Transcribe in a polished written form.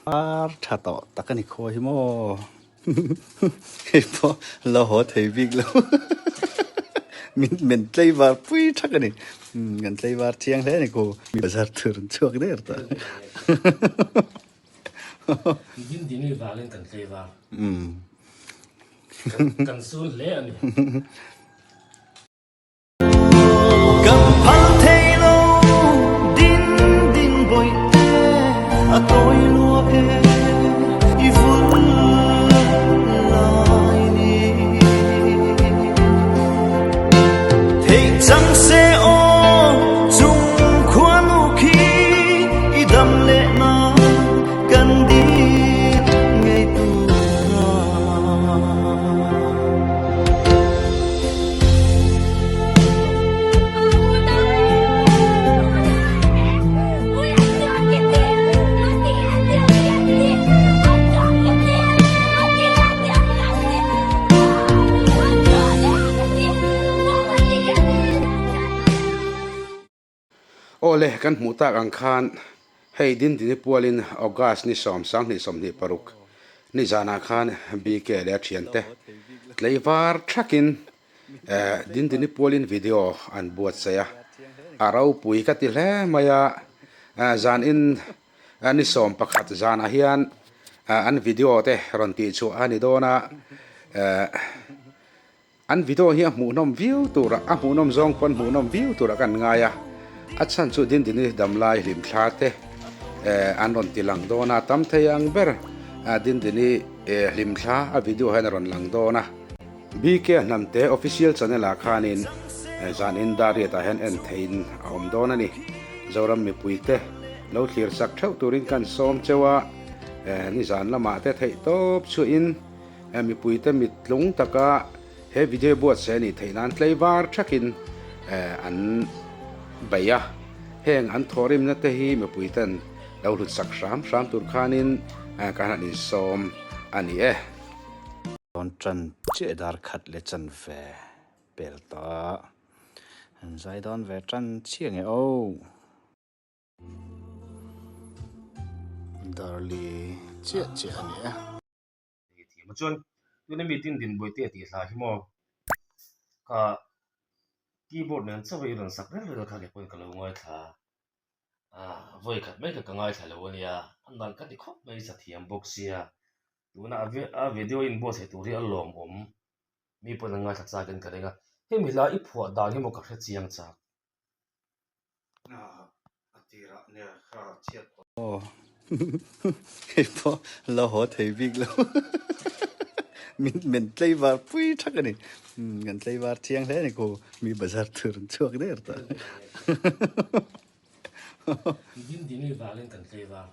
Thà tọ tắc cái này khôi mò cái po lo hot thấy big lo mình lấy vào pui chắc cái này mình lấy vào chiang thế này cô mình bazar turun chuột đấy ta Dindini valin kan flavor. Kan sun le ani. cầm phăng thay lâu đinh đinh bawihte a tôi lúa khe i vun lại ni thấy chẳng sẽ ô chung khoan u khi i đam lệ na cần đi ngày tu Ole kan muta ang khan hei Dindini pualin August ni som sang ni som ni paruk ni zana khan bi ke le thiante tleivar thakin Dindini pualin video an buat saya arau pui ka til he maya zanin ani som pakhat zana hian an video te ron ti chu ani dona an video hi mu nom view tura a mu nom zong pon mu nom view tura kan ngaya achan chu Dindini damlai lim thlate an ron tilang dona tam thayang ber Dindini lim thla a video han ron lang dona bk namte official channel a khanin zanin dari ta hen en thein om dona ni zoram mi puite lo thlir sak thau turin kan som chewa ni zan lama te thei top chu in mi puite mit tlung taka he video buat se ni theinan tleivar thakin an baya heng an thorim na te hi me puitan lo lut sak ram tur khanin kana ni som ani don chan che dar khat le chan ve bel ta an zai don ve chan chiang e o darli che che ani Mà chuan tu na mi din bawihte ti hla hi mo ka keyboard nan chawai ron sak rel kha le pon ka lo ngai thla voi khat mai ka ngai thla lo ania an dan ka ti khop mai sa thiam box sia tu na a video in boss he tu ri alom om mi pon ngai thla cha kan ka renga he mi la i phuah dan hi mo ka hre chiang cha atira ne kha chiat o cái po lo hot thấy big lo mình lấy vào pui chắc cái này mình lấy vào chiang thế này cô mình bazar turun chuột đấy ta Dindini valin kan flavor.